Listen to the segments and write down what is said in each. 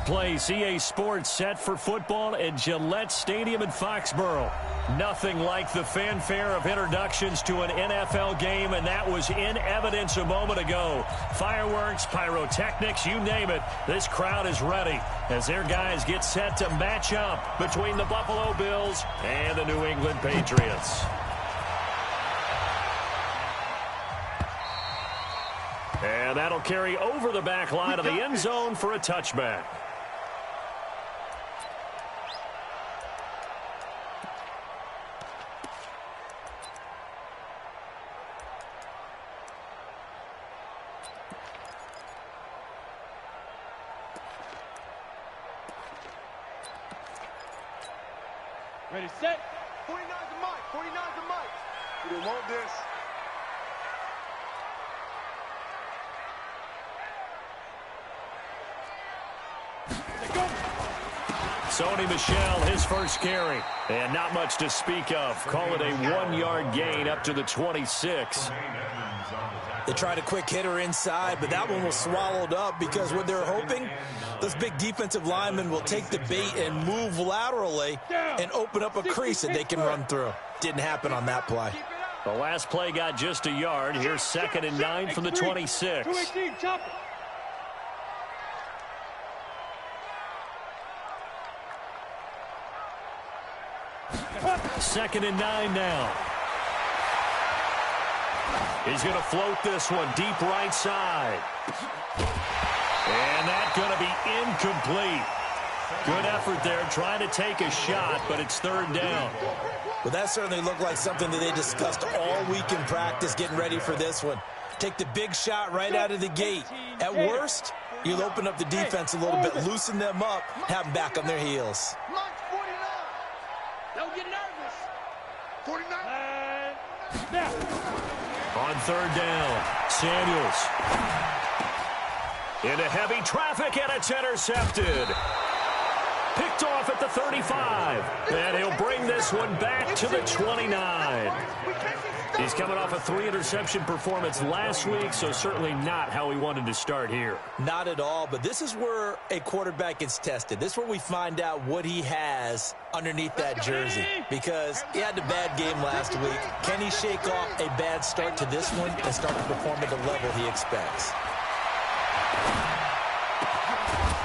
Place EA Sports set for football at Gillette Stadium in Foxborough. Nothing like the fanfare of introductions to an NFL game, and that was in evidence a moment ago. Fireworks, pyrotechnics, you name it. This crowd is ready as their guys get set to match up between the Buffalo Bills and the New England Patriots. And that'll carry over the back line of the end zone for a touchback. Ready, set. 49's a mic. 49's a mic. We don't want this. Sony Michel, his first carry. And not much to speak of. Call it a 1-yard gain up to the 26. They tried a quick hitter inside, but that one was swallowed up because what they're hoping, those big defensive linemen will take the bait and move laterally and open up a crease that they can run through. Didn't happen on that play. The last play got just a yard. Here's 2nd and 9 from the 26. 2nd and 9 now. He's going to float this one deep right side. And that's going to be incomplete. Good effort there, trying to take a shot, but it's 3rd down. Well, that certainly looked like something that they discussed all week in practice, getting ready for this one. Take the big shot right out of the gate. At worst, you'll open up the defense a little bit, loosen them up, have them back on their heels. Don't get nervous. 49. On 3rd down, Samuels. Into heavy traffic, and it's intercepted. Picked off at the 35. And he'll bring this one back to the 29. He's coming off a 3-interception performance last week, so certainly not how he wanted to start here. Not at all, but this is where a quarterback gets tested. This is where we find out what he has underneath that jersey, because he had a bad game last week. Can he shake off a bad start to this one and start to perform at the level he expects?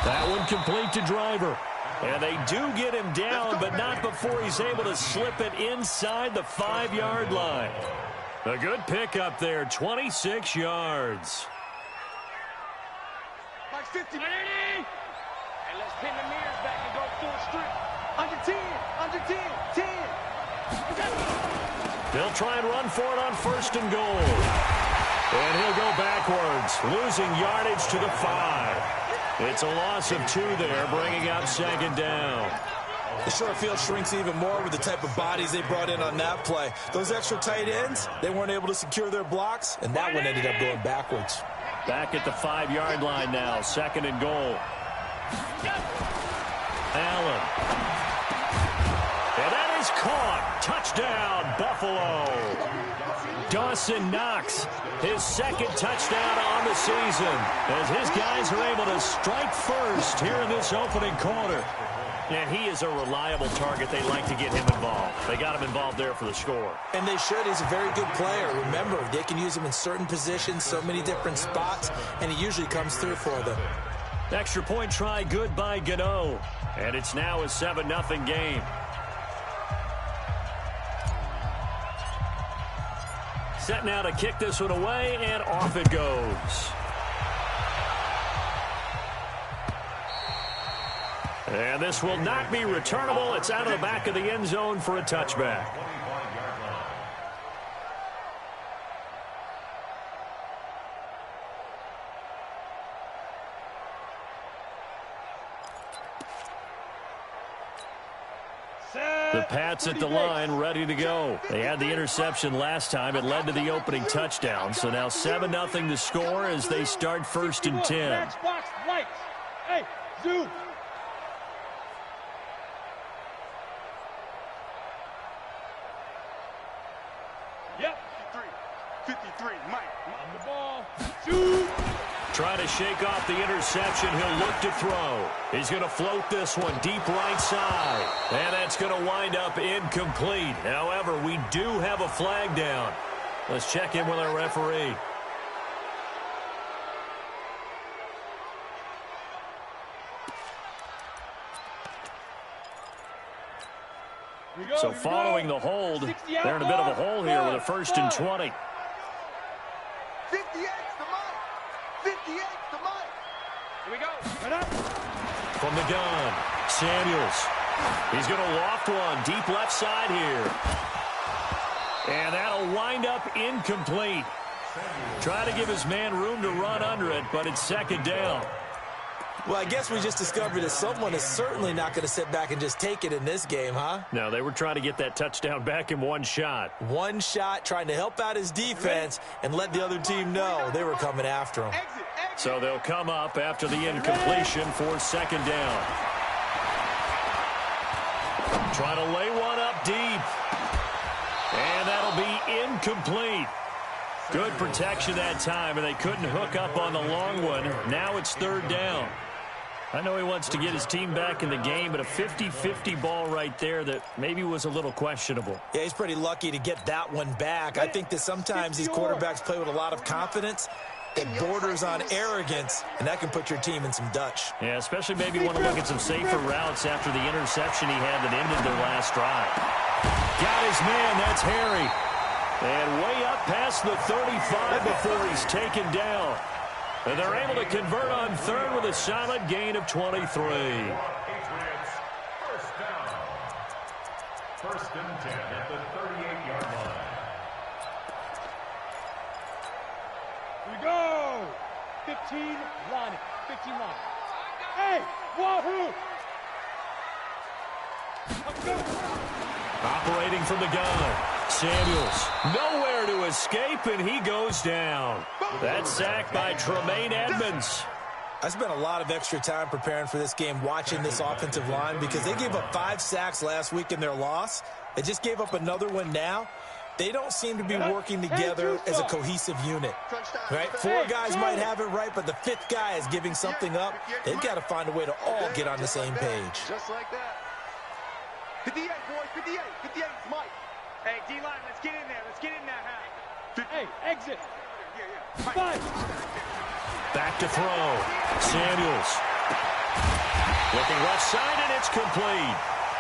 That one complete to Driver. And they do get him down, but not before he's able to slip it inside the 5-yard line. A good pickup there, 26 yards. Like 50. And let's pin the mirrors back and go full strip. Under 10, under 10, 10. They'll try and run for it on 1st and goal. And he'll go backwards, losing yardage to the 5. It's a loss of 2 there, bringing up 2nd down. The short field shrinks even more with the type of bodies they brought in on that play. Those extra tight ends, they weren't able to secure their blocks, and that one ended up going backwards. Back at the 5-yard line now, 2nd and goal. Allen. And that is caught. Touchdown, Buffalo. Dawson Knox, his 2nd touchdown on the season, as his guys are able to strike first here in this opening quarter. And he is a reliable target. They like to get him involved. They got him involved there for the score. And they should. He's a very good player. Remember, they can use him in certain positions, so many different spots, and he usually comes through for them. Extra point try good by Gano. And it's now a 7-0 game. Set now to kick this one away, and off it goes. And this will not be returnable. It's out of the back of the end zone for a touchback. The Pats at the line, ready to go. They had the interception last time. It led to the opening touchdown. So now 7-0 to score as they start 1st and 10. Hey, zoom. Yep. 53, Mike. On the ball. Shoot. Trying to shake off the interception. He'll look to throw. He's going to float this one deep right side. And that's going to wind up incomplete. However, we do have a flag down. Let's check in with our referee. So following the hold, they're in a bit of a hole here with a 1st and 20. 58's the mark. 58's the mark. Here we go. From the gun, Samuels. He's going to loft one deep left side here. And that'll wind up incomplete. Try to give his man room to run under it, but it's 2nd down. Well, I guess we just discovered that someone is certainly not going to sit back and just take it in this game, huh? No, they were trying to get that touchdown back in one shot. One shot, trying to help out his defense and let the other team know they were coming after him. So they'll come up after the incompletion for 2nd down. Trying to lay one up deep. And that'll be incomplete. Good protection that time, and they couldn't hook up on the long one. Now it's 3rd down. I know he wants to get his team back in the game, but a 50-50 ball right there that maybe was a little questionable. Yeah, he's pretty lucky to get that one back. I think that sometimes these quarterbacks play with a lot of confidence. It borders on arrogance, and that can put your team in some Dutch. Yeah, especially maybe want to look at some safer routes after the interception he had that ended their last drive. Got his man, that's Harry. And way up past the 35 before he's taken down. And they're able to convert on 3rd with a solid gain of 23. Patriots, 1st down. 1st and 10 at the 38-yard line. Here we go. 15 line. 15 line. Hey, wahoo! Let's go. Operating from the gun, Samuels. Nowhere to escape, and he goes down. That's sacked by Tremaine Edmonds. I spent a lot of extra time preparing for this game watching this offensive line because they gave up 5 sacks last week in their loss. They just gave up another one now. They don't seem to be working together as a cohesive unit. Right? 4 guys might have it right, but the 5th guy is giving something up. They've got to find a way to all get on the same page. Just like that. 58, boys, 58. 58 is Mike. Hey, D-line, let's get in there. Let's get in there, huh? Hey, exit. Yeah. Mike. Back to throw. Samuels. Looking left side, and it's complete.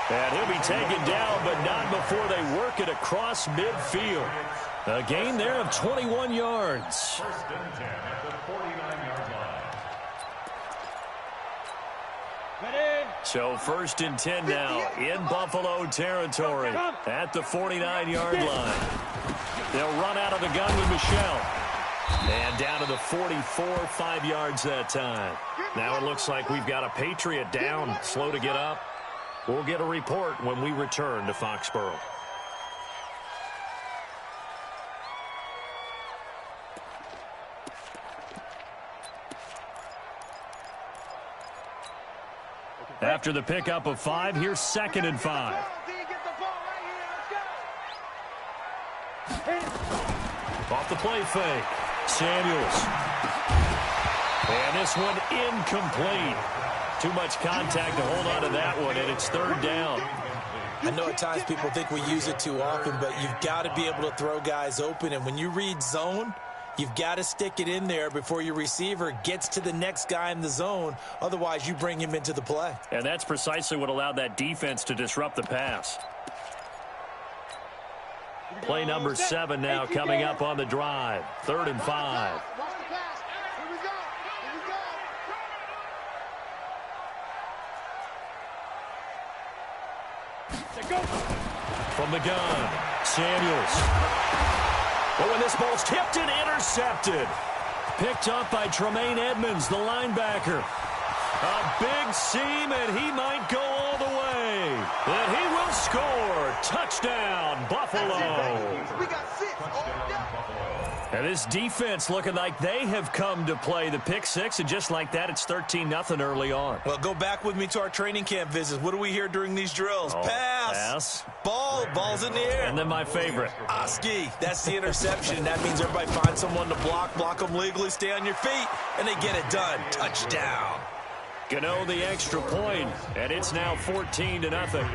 And he'll be taken down, but not before they work it across midfield. A gain there of 21 yards. 1st and 10 at the 49-yard line. So 1st and 10 now in Buffalo territory at the 49-yard line. They'll run out of the gun with Michelle. And down to the 44, 5 yards that time. Now it looks like we've got a Patriot down, slow to get up. We'll get a report when we return to Foxborough. After the pickup of 5, here's 2nd and 5. Off the play fake. Samuels. And this one incomplete. Too much contact to hold on to that one, and it's 3rd down. I know at times people think we use it too often, but you've got to be able to throw guys open. And when you read zone, you've got to stick it in there before your receiver gets to the next guy in the zone. Otherwise, you bring him into the play. And that's precisely what allowed that defense to disrupt the pass. Play number 7 now coming up on the drive. 3rd and 5. From the gun, Samuels. Oh, and this ball's tipped and intercepted. Picked up by Tremaine Edmonds, the linebacker. A big seam, and he might go all the way. And he will score. Touchdown, Buffalo. We got And this defense looking like they have come to play the pick six, and just like that, it's 13-0 early on. Well, go back with me to our training camp visits. What do we hear during these drills? Pass. Ball's in the air. And then my favorite. Oski, that's the interception. That means everybody finds someone to block them legally, stay on your feet, and they get it done. Touchdown. Gano the extra point, and it's now 14-0.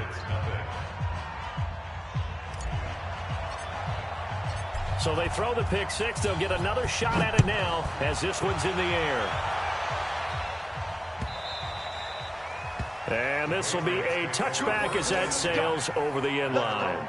So they throw the pick six. They'll get another shot at it now as this one's in the air. And this will be a touchback as that sails over the end line.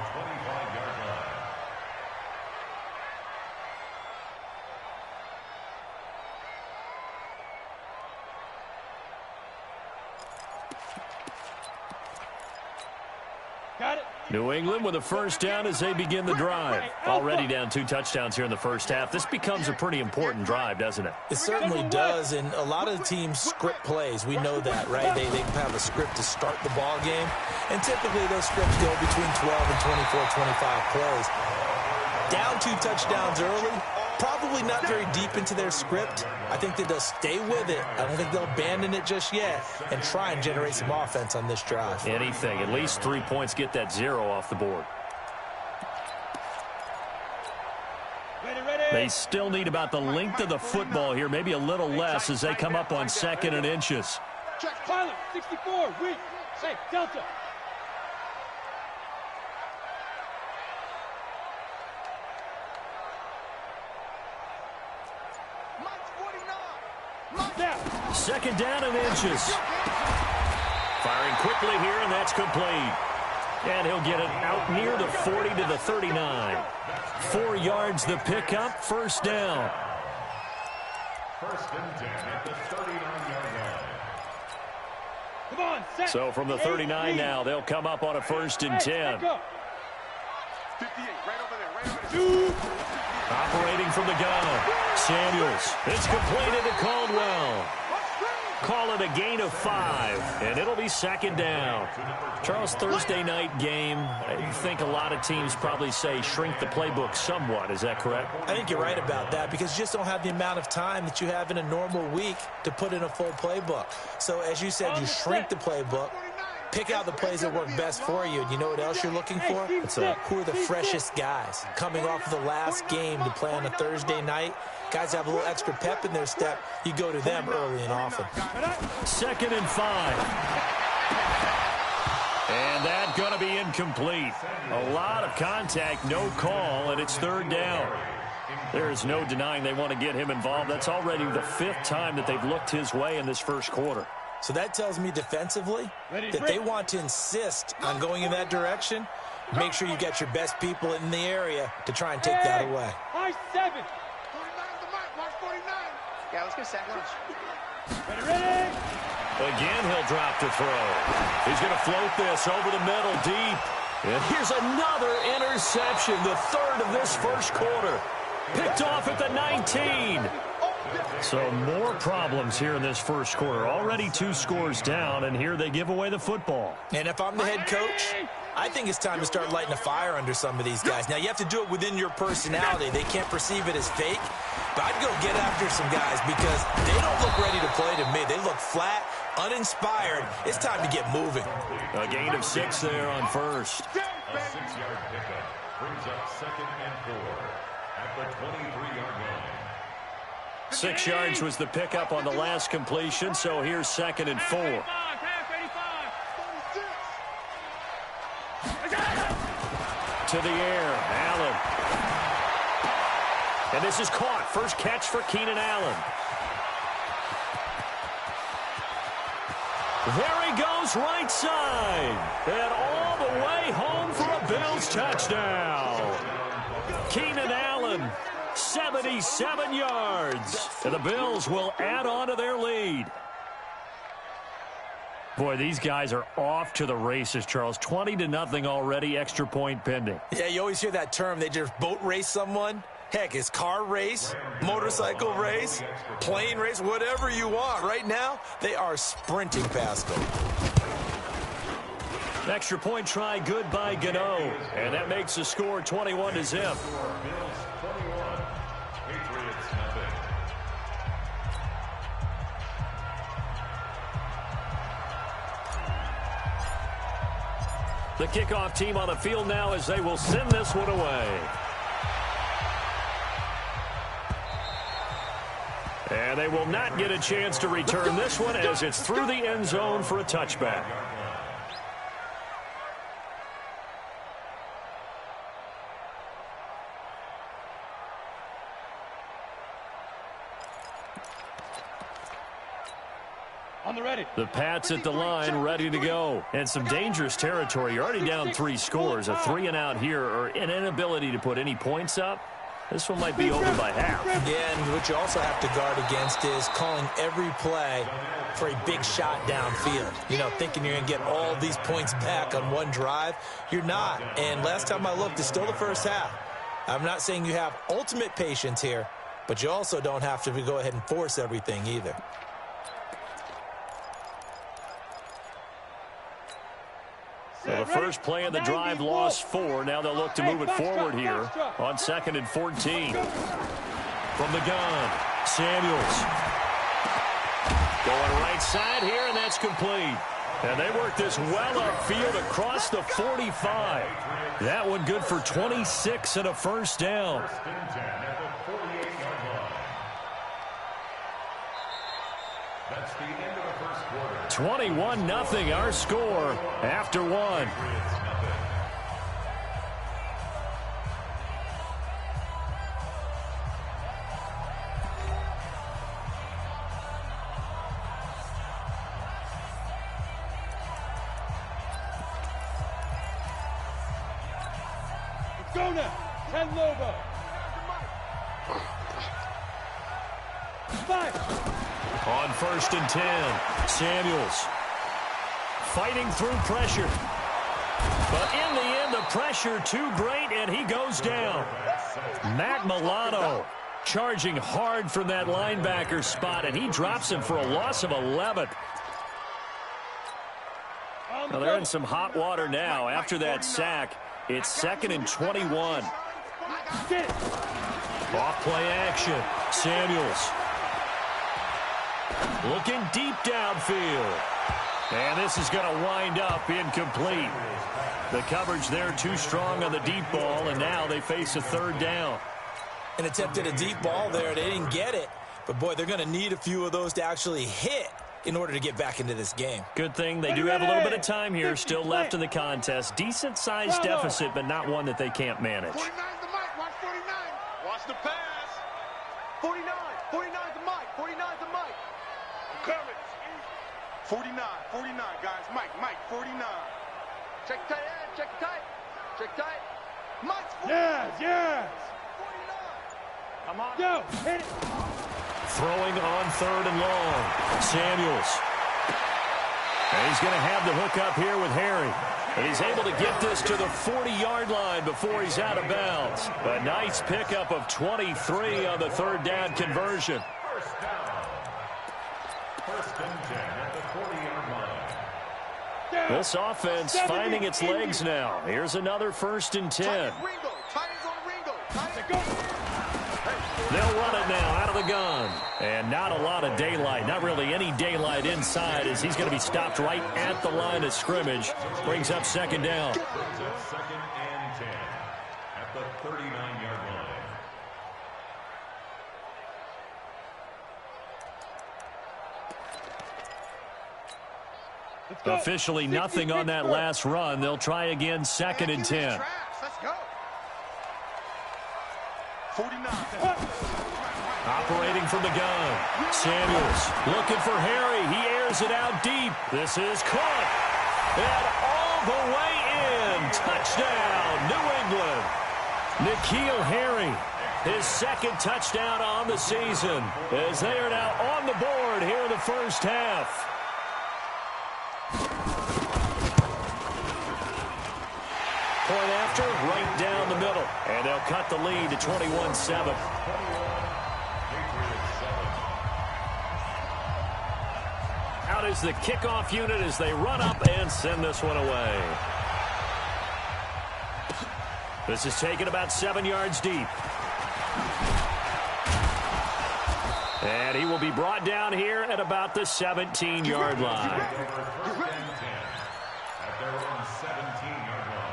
Got it. New England with a first down as they begin the drive. Already down 2 touchdowns here in the first half. This becomes a pretty important drive, doesn't it? It certainly does, and a lot of the teams script plays. We know that, right? They have a script to start the ball game, and typically those scripts go between 12 and 24, 25 plays. Down 2 touchdowns early, probably not very deep into their script. I think that they'll stay with it. I don't think they'll abandon it just yet and try and generate some offense on this drive. Anything. At least 3 points, get that 0 off the board. They still need about the length of the football here, maybe a little less as they come up on 2nd and inches. Check, pilot, 64, weak, safe, Delta. Second down and inches. Firing quickly here, and that's complete. And he'll get it out near the 40 to the 39. 4 yards the pickup, first down. First and 10 at the 39-yard line. Come on, set. So from the 39 now, they'll come up on a 1st and 10. 58, right over there. Operating from the gun. Samuels. It's completed to Caldwell. Call it a gain of 5, and it'll be 2nd down. Charles, Thursday night game, I think a lot of teams probably say shrink the playbook somewhat. Is that correct? I think you're right about that because you just don't have the amount of time that you have in a normal week to put in a full playbook. So as you said, you shrink the playbook, pick out the plays that work best for you. And you know what else you're looking for? What's that? Who are the freshest guys coming off of the last game to play on a Thursday night? Guys have a little extra pep in their step. You go to them early and often. 2nd and 5. And that's going to be incomplete. A lot of contact, no call, and it's 3rd down. There is no denying they want to get him involved. That's already the 5th time that they've looked his way in this first quarter. So that tells me defensively that they want to insist on going in that direction. Make sure you get your best people in the area to try and take that away. High 7. Yeah, let's go sack lunch. Ready. Again, he'll drop to throw. He's going to float this over the middle deep. And here's another interception, the 3rd of this first quarter. Picked off at the 19. So more problems here in this first quarter. Already 2 scores down, and here they give away the football. And if I'm the head coach, I think it's time to start lighting a fire under some of these guys. Now, you have to do it within your personality. They can't perceive it as fake. But I'd go get after some guys because they don't look ready to play to me. They look flat, uninspired. It's time to get moving. A gain of 6 there on first. A 6-yard pickup brings up 2nd and 4 at the 23-yard line. 6 yards was the pickup on the last completion, so here's 2nd and 4. To the air, Allen. And this is caught. First catch for Keenan Allen. There he goes, right side. And all the way home for a Bills touchdown. Keenan Allen, 77 yards. And the Bills will add on to their lead. Boy, these guys are off to the races, Charles. 20-0 already, extra point pending. Yeah, you always hear that term. They just boat race someone. Heck, it's car race, motorcycle race, plane race, whatever you want. Right now, they are sprinting past them. Extra point try good by Gano. And that makes the score 21-0. Bills 21, Patriots nothing. The kickoff team on the field now as they will send this one away. And they will not get a chance to return this one as it's through the end zone for a touchback. The Pats at the line, ready to go. And some dangerous territory. You're already down 3 scores. A 3-and-out here, or an inability to put any points up. This one might be over by half. Yeah, and what you also have to guard against is calling every play for a big shot downfield. You know, thinking you're going to get all these points back on one drive. You're not. And last time I looked, it's still the first half. I'm not saying you have ultimate patience here, but you also don't have to go ahead and force everything either. So the first play of the drive lost 4. Now they'll look to move it forward here on 2nd and 14. From the gun, Samuels. Going right side here, and that's complete. And they work this well upfield across the 45. That one good for 26 and a first down. That's the end of the first quarter. 21-0 our score after 1. Let's go now. 10 Lobo. 5. On 1st and 10, Samuels fighting through pressure. But in the end, the pressure too great, and he goes down. Matt Milano charging hard from that linebacker spot, and he drops him for a loss of 11. Now they're in some hot water now after that sack. It's 2nd and 21. Off play action, Samuels. Looking deep downfield. And this is going to wind up incomplete. The coverage there too strong on the deep ball, and now they face a 3rd down. An attempt at a deep ball there. They didn't get it. But, boy, they're going to need a few of those to actually hit in order to get back into this game. Good thing they do have a little bit of time here still left in the contest. Decent-sized deficit, but not one that they can't manage. 49 the Mike. Watch 49. Watch the pass. 49. 49 the Mike. 49 the Mike. Coming. 49, 49, guys. Mike, 49. Check tight end, check tight. Check tight. Mike's 49. Yes. 49. Come on. Go. Hit it. Throwing on 3rd and long. Samuels. And he's going to have the hook up here with Harry. And he's able to get this to the 40-yard line before he's out of bounds. A nice pickup of 23 on the 3rd down conversion. First down. 1st and 10 at the 40-yard line. This offense finding its legs now. Here's another 1st and 10. They'll run it now out of the gun. And not a lot of daylight. Not really any daylight inside as he's going to be stopped right at the line of scrimmage. Brings up 2nd down. Brings up 2nd and 10 at the 39-yard line. Officially nothing on that last run. They'll try again 2nd and 10. Let's go. 49. Operating from the gun. Samuels looking for Harry. He airs it out deep. This is caught. And all the way in. Touchdown, New England. N'Keal Harry, his 2nd touchdown on the season, as they are now on the board here in the first half. Point after, right down the middle. And they'll cut the lead to 21-7. Out out as the kickoff unit as they run up and send this one away. This is taken about 7 yards deep. And he will be brought down here at about the 17-yard line. At their own 17-yard line.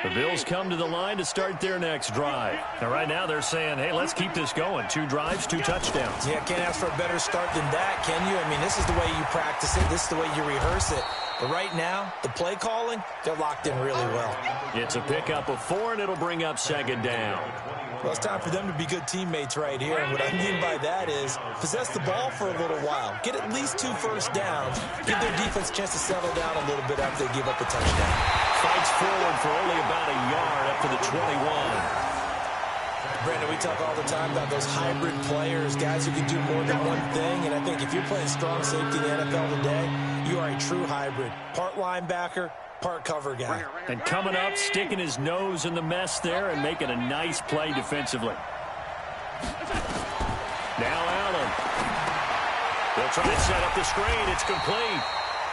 The Bills come to the line to start their next drive. Now, right now they're saying, hey, let's keep this going. 2 drives, 2 touchdowns. Yeah, can't ask for a better start than that, can you? I mean, this is the way you practice it. This is the way you rehearse it. But right now, the play calling, they're locked in really well. It's a pickup of 4, and it'll bring up 2nd down. Well, it's time for them to be good teammates right here. And what I mean by that is possess the ball for a little while. Get at least 2 first downs. Give their defense a chance to settle down a little bit after they give up a touchdown. Fights forward for only about a yard up to the 21. Brandon, we talk all the time about those hybrid players, guys who can do more than one thing. And I think if you're playing strong safety in the NFL today, you are a true hybrid. Part linebacker, part cover guy. And coming up, sticking his nose in the mess there and making a nice play defensively. Now Allen. They'll try to set up the screen. It's complete.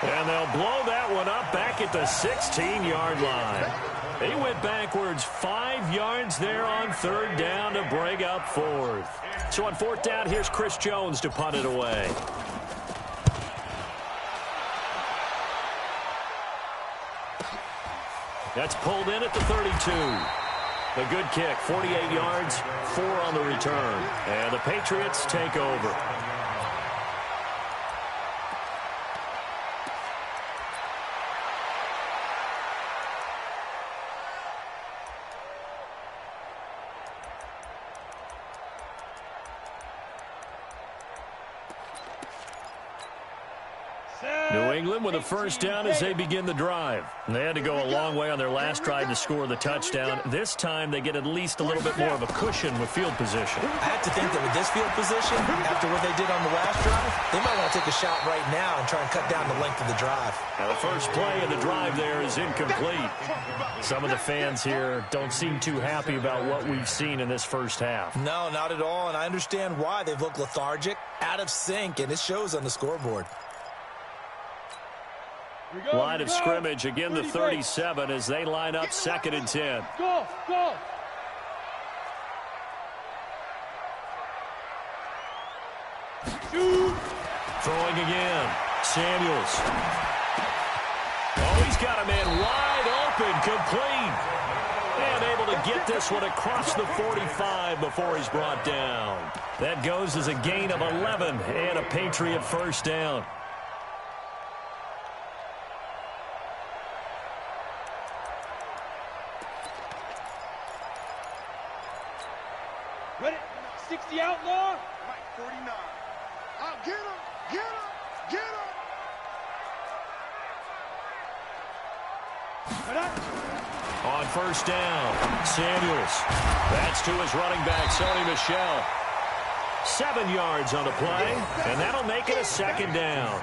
And they'll blow that one up back at the 16-yard line. He went backwards 5 yards there on 3rd down to bring up 4th. So on 4th down, here's Chris Jones to punt it away. That's pulled in at the 32. A good kick, 48 yards, 4 on the return. And the Patriots take over. New England with a first down as they begin the drive. They had to go a long way on their last drive to score the touchdown. This time they get at least a little bit more of a cushion with field position. I have to think that with this field position, after what they did on the last drive, they might want to take a shot right now and try and cut down the length of the drive. Now the first play of the drive there is incomplete. Some of the fans here don't seem too happy about what we've seen in this first half. No, not at all, and I understand why. They've looked lethargic, out of sync, and it shows on the scoreboard. Line of scrimmage, again the 37 as they line up 2nd and 10. Go, go. Shoot. Throwing again. Samuels. Oh, he's got a man wide open, complete. And able to get this one across the 45 before he's brought down. That goes as a gain of 11 and a Patriot first down. Ready? 60 outlaw. Mike, 49. Get him, get him, get him. On first down, Samuels. That's to his running back, Sony Michel. 7 yards on the play, and that'll make it a 2nd down.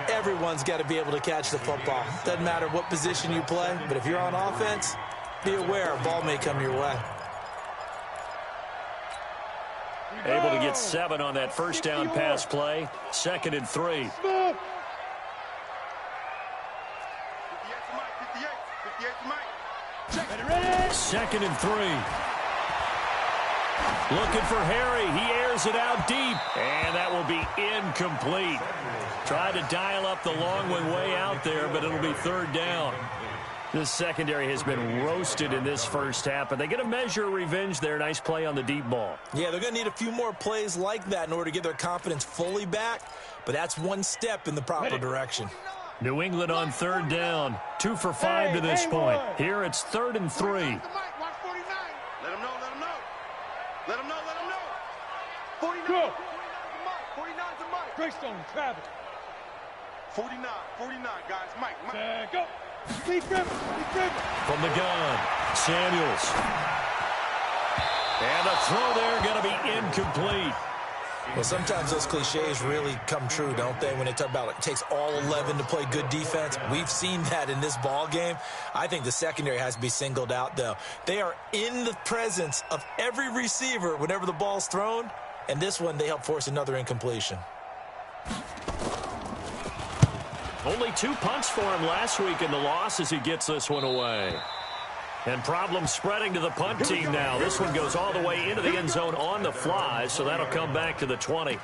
Everyone's got to be able to catch the football. Doesn't matter what position you play, but if you're on offense, be aware a ball may come your way. Able to get 7 on that first down pass play. 2nd and 3. 58 to Mike, 58 to Mike. Ready? 2nd and 3. Looking for Harry. He airs it out deep. And that will be incomplete. Tried to dial up the long one way out there, but it'll be 3rd down. This secondary has been roasted in this first half, but they get a measure of revenge there. Nice play on the deep ball. Yeah, they're going to need a few more plays like that in order to get their confidence fully back, but that's one step in the proper direction. New England on 3rd down. 2 for 5 to this point. Here it's 3rd and 3. Let him know, let him know. Let him know, let him know. 49, Go. 49 to Mike. Greystone, travel. 49, guys. Mike. Go. Lead driven. From the gun, Samuels. And the throw there going to be incomplete. Well, sometimes those cliches really come true, don't they? When they talk about it takes all 11 to play good defense. We've seen that in this ball game. I think the secondary has to be singled out, though. They are in the presence of every receiver whenever the ball's thrown, and this one they help force another incompletion. Only 2 punts for him last week in the loss as he gets this one away. And problems spreading to the punt team now. This one goes all the way into the end zone on the fly, so that'll come back to the 20.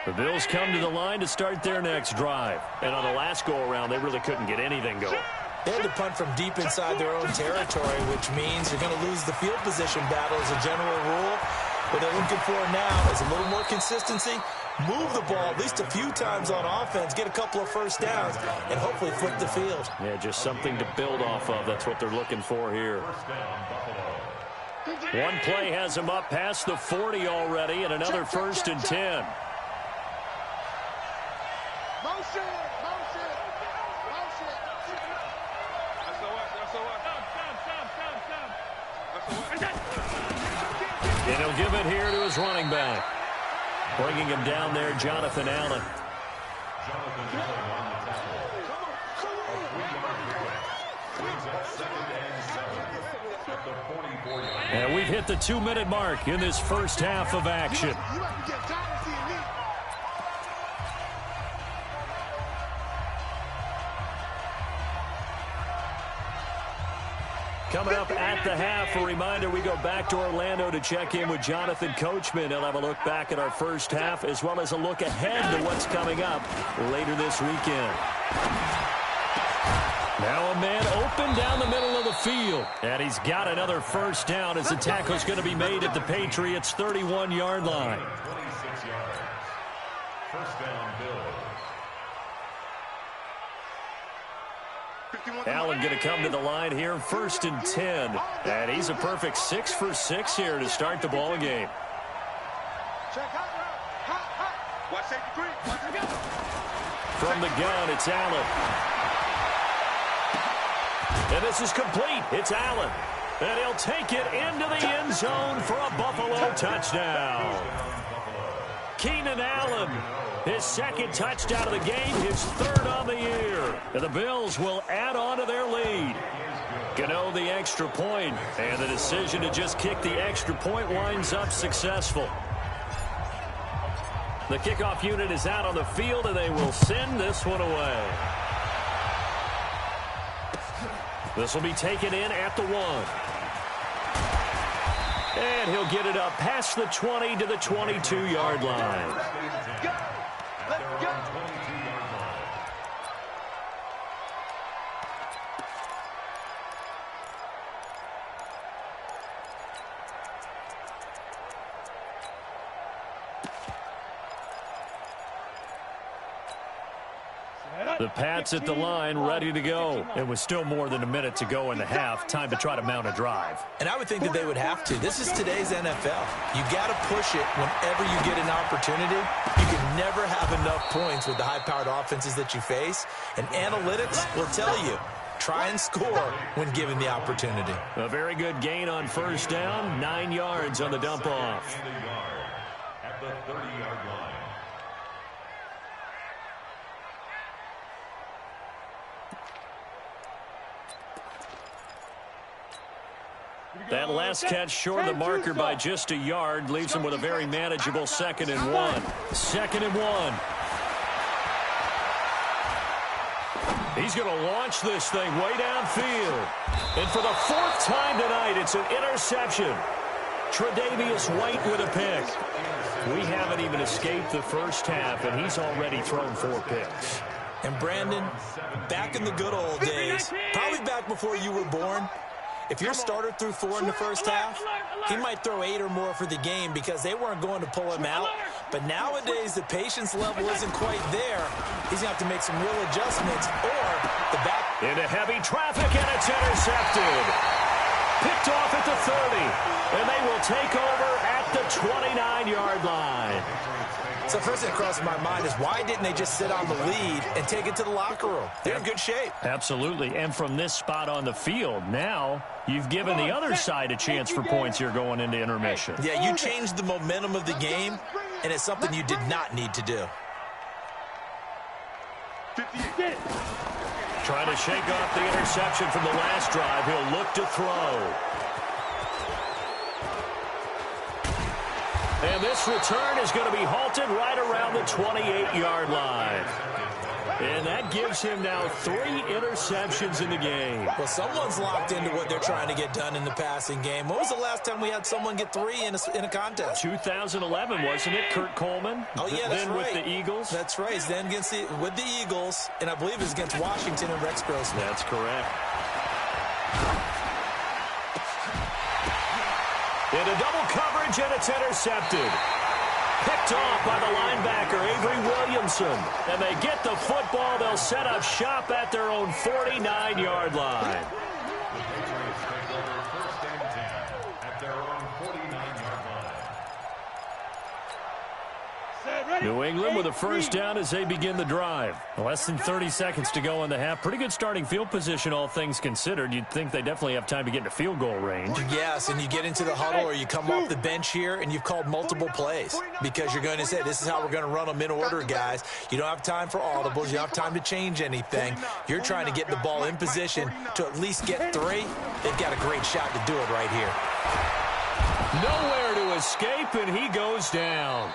The Bills come to the line to start their next drive. And on the last go-around, they really couldn't get anything going. They had to punt from deep inside their own territory, which means you're going to lose the field position battle as a general rule. What they're looking for now is a little more consistency, move the ball at least a few times on offense, get a couple of first downs, and hopefully flip the field. Yeah, just something to build off of. That's what they're looking for here. One play has them up past the 40 already, and another 1st and 10. And he'll give it here to his running back. Bringing him down there, Jonathan Allen. And we've hit the 2-minute mark in this first half of action. Coming up at the half, a reminder, we go back to Orlando to check in with Jonathan Coachman. He'll have a look back at our first half as well as a look ahead to what's coming up later this weekend. Now a man open down the middle of the field. And he's got another first down as the tackle's going to be made at the Patriots' 31-yard line. 26 yards. First down, Bills. Allen going to come to the line here, 1st and 10. And he's a perfect 6 for 6 here to start the ball game. From the gun, it's Allen. And this is complete. It's Allen. And he'll take it into the end zone for a Buffalo touchdown. Keenan Allen, his 2nd touchdown of the game, his 3rd on the year. And the Bills will add on to their lead. Gano the extra point, and the decision to just kick the extra point winds up successful. The kickoff unit is out on the field, and they will send this one away. This will be taken in at the 1. And he'll get it up past the 20 to the 22-yard line. The Pats at the line, ready to go. It was still more than a minute to go in the half. Time to try to mount a drive. And I would think that they would have to. This is today's NFL. You got to push it whenever you get an opportunity. You can never have enough points with the high-powered offenses that you face. And analytics will tell you, try and score when given the opportunity. A very good gain on first down. 9 yards on the dump-off. At the 30-yard line. That last catch short of the marker by just a yard leaves him with a very manageable 2nd and 1. 2nd and 1. He's going to launch this thing way downfield. And for the 4th time tonight, it's an interception. Tre'Davious White with a pick. We haven't even escaped the first half, and he's already thrown 4 picks. And Brandon, back in the good old days, probably back before you were born, if your starter threw 4 in the first half, he might throw 8 or more for the game because they weren't going to pull him out. But nowadays, the patience level isn't quite there. He's going to have to make some real adjustments or the back. Into heavy traffic, and it's intercepted. Picked off at the 30, and they will take over at the 29-yard line. So first thing that crosses my mind is why didn't they just sit on the lead and take it to the locker room? They're in good shape. Absolutely. And from this spot on the field, now you've given the other side a chance for points here going into intermission. Yeah, you changed the momentum of the game, and it's something you did not need to do. 58. Trying to shake off the interception from the last drive. He'll look to throw. And this return is going to be halted right around the 28-yard line. And that gives him now 3 interceptions in the game. Well, someone's locked into what they're trying to get done in the passing game. When was the last time we had someone get 3 in a contest? 2011, wasn't it? Kurt Coleman? Oh, yeah, that's then right. With the Eagles? That's right. Then with the Eagles, and I believe it was against Washington and Rex Grossman. That's correct. Into double coverage, and it's intercepted. Picked off by the linebacker, Avery Williamson. And they get the football. They'll set up shop at their own 49-yard line. The Patriots take over first and 10 at their own 49-yard line. New England with a first down as they begin the drive. Less than 30 seconds to go in the half. Pretty good starting field position, all things considered. You'd think they definitely have time to get into field goal range. Yes, and you get into the huddle or you come off the bench here and you've called multiple plays because you're going to say, this is how we're going to run them in order, guys. You don't have time for audibles. You don't have time to change anything. You're trying to get the ball in position to at least get 3. They've got a great shot to do it right here. Nowhere to escape, and he goes down.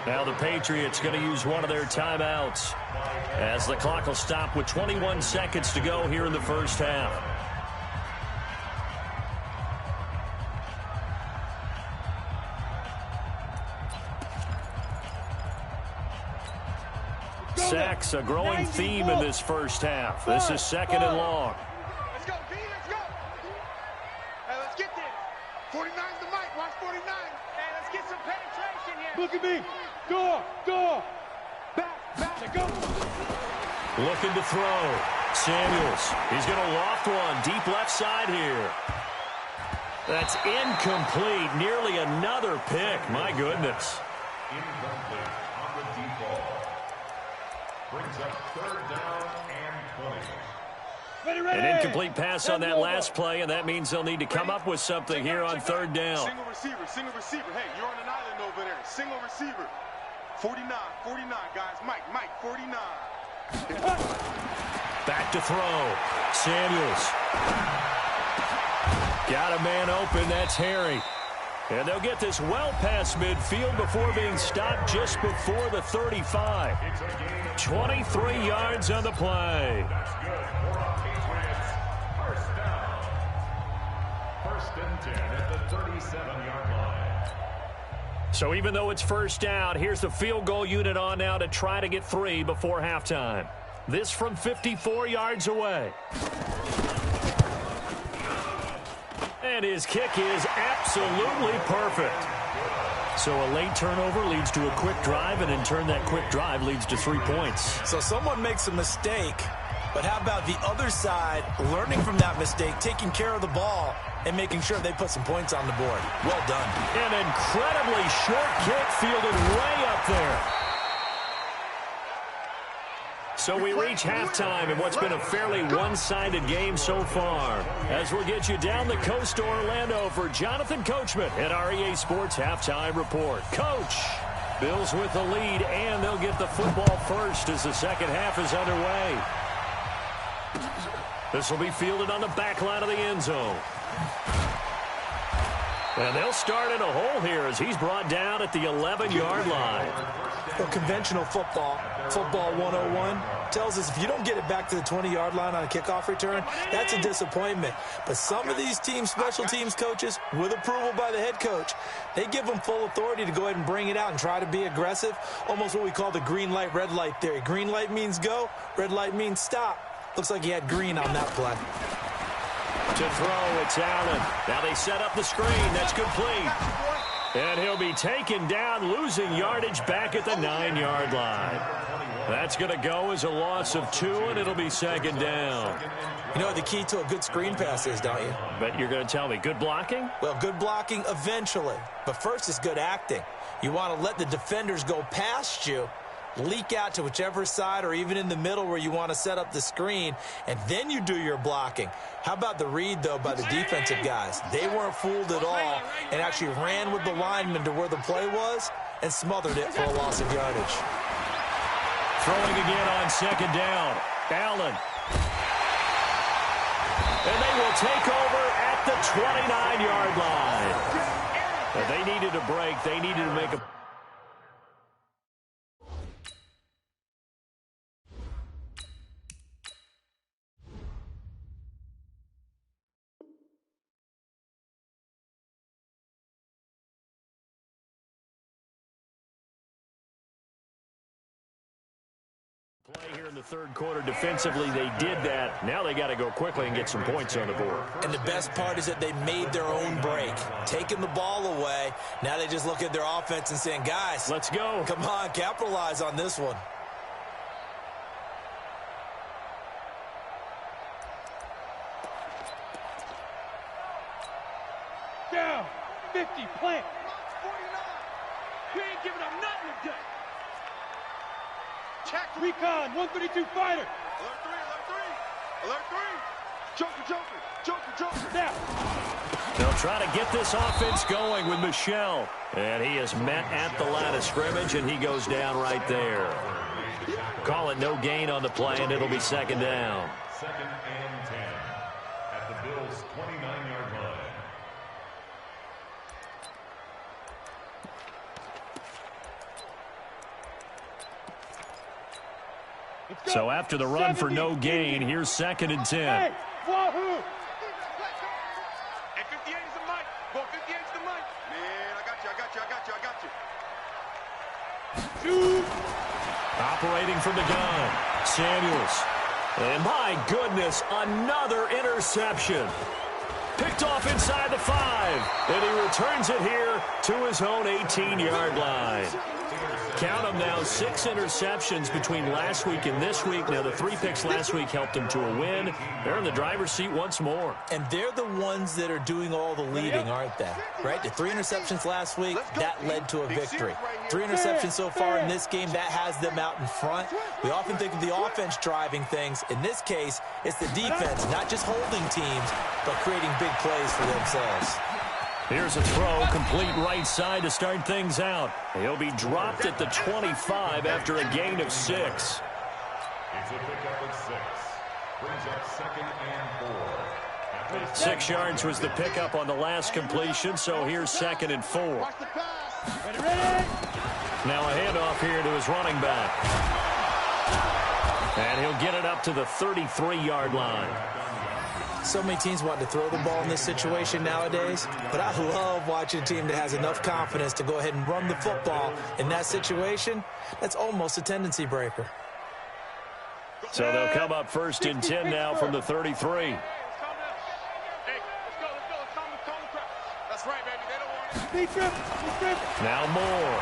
Now the Patriots going to use one of their timeouts as the clock will stop with 21 seconds to go here in the first half. Sacks, a growing theme in this first half. This is second and long. Let's go, B, let's go. Hey, let's get this. 49's the mic. Watch 49. Hey, let's get some penetration here. Look at me. Go. Back. Go. Looking to throw. Samuels. He's going to loft one deep left side here. That's incomplete. Nearly another pick. My goodness. Incomplete on the deep ball. Brings up third down and 20. An incomplete pass on that last play, and that means they'll need to come up with something here on third down. Single receiver. Hey, you're on an island over there. Single receiver. 49, guys. Mike, 49. Back to throw. Samuels. Got a man open. That's Harry. And they'll get this well past midfield before being stopped just before the 35. 23 yards on the play. That's good for our Patriots. First down. First and 10 at the 37-yard line. So even though it's first down, here's the field goal unit on now to try to get 3 before halftime. This from 54 yards away. And his kick is absolutely perfect. So a late turnover leads to a quick drive, and in turn that quick drive leads to 3 points. So someone makes a mistake, but how about the other side learning from that mistake, taking care of the ball, and making sure they put some points on the board. Well done. An incredibly short kick fielded way up there. So we reach halftime in what's been a fairly one-sided game so far. As we'll get you down the coast to Orlando for Jonathan Coachman at our EA Sports Halftime Report. Coach, Bills with the lead, and they'll get the football first as the second half is underway. This will be fielded on the back line of the end zone. And they'll start in a hole here as he's brought down at the 11-yard line. Well, conventional football 101, tells us if you don't get it back to the 20-yard line on a kickoff return, that's a disappointment. But some of these teams, special teams coaches, with approval by the head coach, they give them full authority to go ahead and bring it out and try to be aggressive, almost what we call the green light, red light theory. Green light means go, red light means stop. Looks like he had green on that play. To throw, it's Allen. Now they set up the screen. That's complete. And he'll be taken down, losing yardage back at the 9-yard line. That's going to go as a loss of 2, and it'll be second down. You know what the key to a good screen pass is, don't you? But you're going to tell me, good blocking? Well, good blocking eventually. But first is good acting. You want to let the defenders go past you, leak out to whichever side or even in the middle where you want to set up the screen, and then you do your blocking. How about the read, though, by the defensive guys? They weren't fooled at all and actually ran with the lineman to where the play was and smothered it for a loss of yardage. Throwing again on second down. Allen. And they will take over at the 29-yard line. And they needed a break. They needed to make a... Play here in the third quarter defensively. They did that. Now they got to go quickly and get some points on the board. And the best part is that they made their own break, taking the ball away. Now they just look at their offense and saying, guys, let's go. Come on, capitalize on this one. Down. 50, plant. 49. We ain't giving up nothing today. Check. Recon, 132 fighter. Alert 3, alert 3. Alert 3. Joker, Joker, Joker, Joker. Now. They'll try to get this offense going with Michel. And he is met at the line of scrimmage, and he goes down right there. Call it no gain on the play, and it'll be second down. Second and 10 at the Bills' 29-yard line. So after the run for no gain, here's second and 10. Hey, Wahoo! And 58 is the mic. Go 58 is the mic. Man, I got you, I got you, I got you, I got you. Shoot! Operating from the gun, Samuels. And my goodness, another interception. Picked off inside the 5. And he returns it here to his own 18-yard line. Count them now, 6 interceptions between last week and this week. Now, the 3 picks last week helped them to a win. They're in the driver's seat once more. And they're the ones that are doing all the leading, aren't they? Right? The 3 interceptions last week, that led to a victory. 3 interceptions so far in this game, that has them out in front. We often think of the offense driving things. In this case, it's the defense, not just holding teams, but creating big plays for themselves. Here's a throw, complete right side to start things out. He'll be dropped at the 25 after a gain of 6. It's a pickup of 6. Brings up second and 4. 6 yards was the pickup on the last completion, so here's second and 4. Watch the pass. Ready, ready! Now a handoff here to his running back. And he'll get it up to the 33-yard line. So many teams want to throw the ball in this situation nowadays, but I love watching a team that has enough confidence to go ahead and run the football in that situation. That's almost a tendency breaker. So they'll come up first and 10 now from the 33. Hey, let's go, let's calm the crowd. That's right, baby, they don't want it. Speed trip. Now Moore.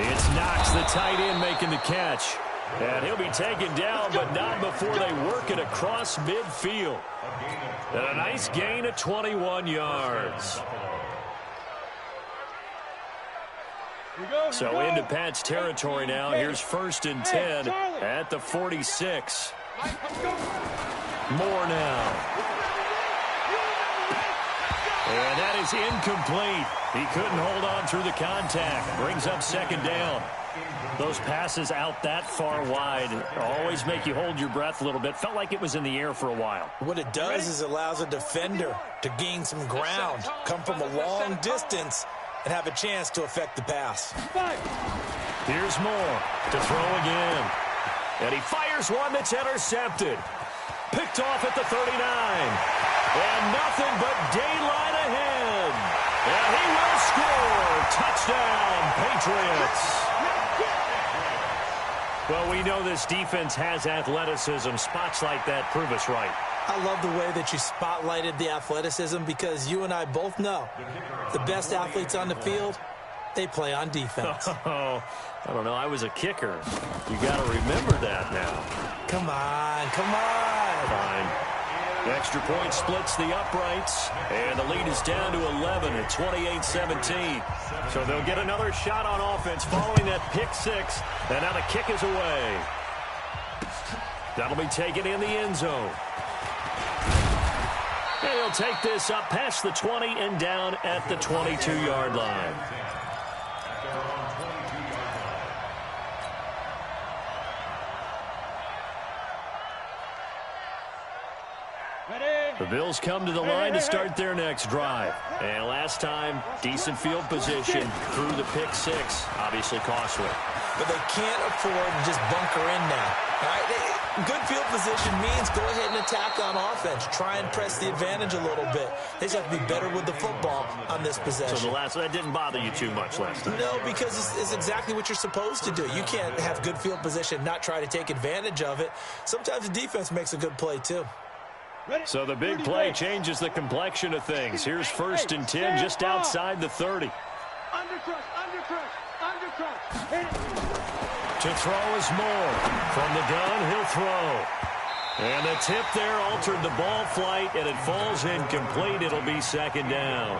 It's Knox, the tight end, making the catch. And he'll be taken down, but not before they work it across midfield. And a nice gain of 21 yards. So into Pat's territory now. Here's first and 10 at the 46. Moore now. And that is incomplete. He couldn't hold on through the contact. Brings up second down. Those passes out that far wide always make you hold your breath a little bit. Felt like it was in the air for a while. What it does is it allows a defender to gain some ground, come from a long distance, and have a chance to affect the pass. Here's Moore to throw again. And he fires one that's intercepted. Picked off at the 39. And nothing but daylight ahead. And he will score. Touchdown, Patriots. Well, we know this defense has athleticism. Spots like that prove us right. I love the way that you spotlighted the athleticism because you and I both know the best athletes on the field, they play on defense. Oh, I don't know. I was a kicker. You got to remember that now. Come on, come on. Fine. Extra point splits the uprights, and the lead is down to 11 at 28-17. So they'll get another shot on offense following that pick 6, and now the kick is away. That'll be taken in the end zone. And he'll take this up past the 20 and down at the 22-yard line. The Bills come to the line to start their next drive. And last time, decent field position through the pick six. Obviously costly. But they can't afford to just bunker in now. All right? Good field position means go ahead and attack on offense. Try and press the advantage a little bit. They just have to be better with the football on this possession. So that didn't bother you too much last time? No, because it's exactly what you're supposed to do. You can't have good field position and not try to take advantage of it. Sometimes the defense makes a good play, too. So the big play changes the complexion of things. Here's 1st and 10 just outside the 30. To throw is Moore. From the gun, he'll throw. And the tip there altered the ball flight, and it falls incomplete. It'll be 2nd down.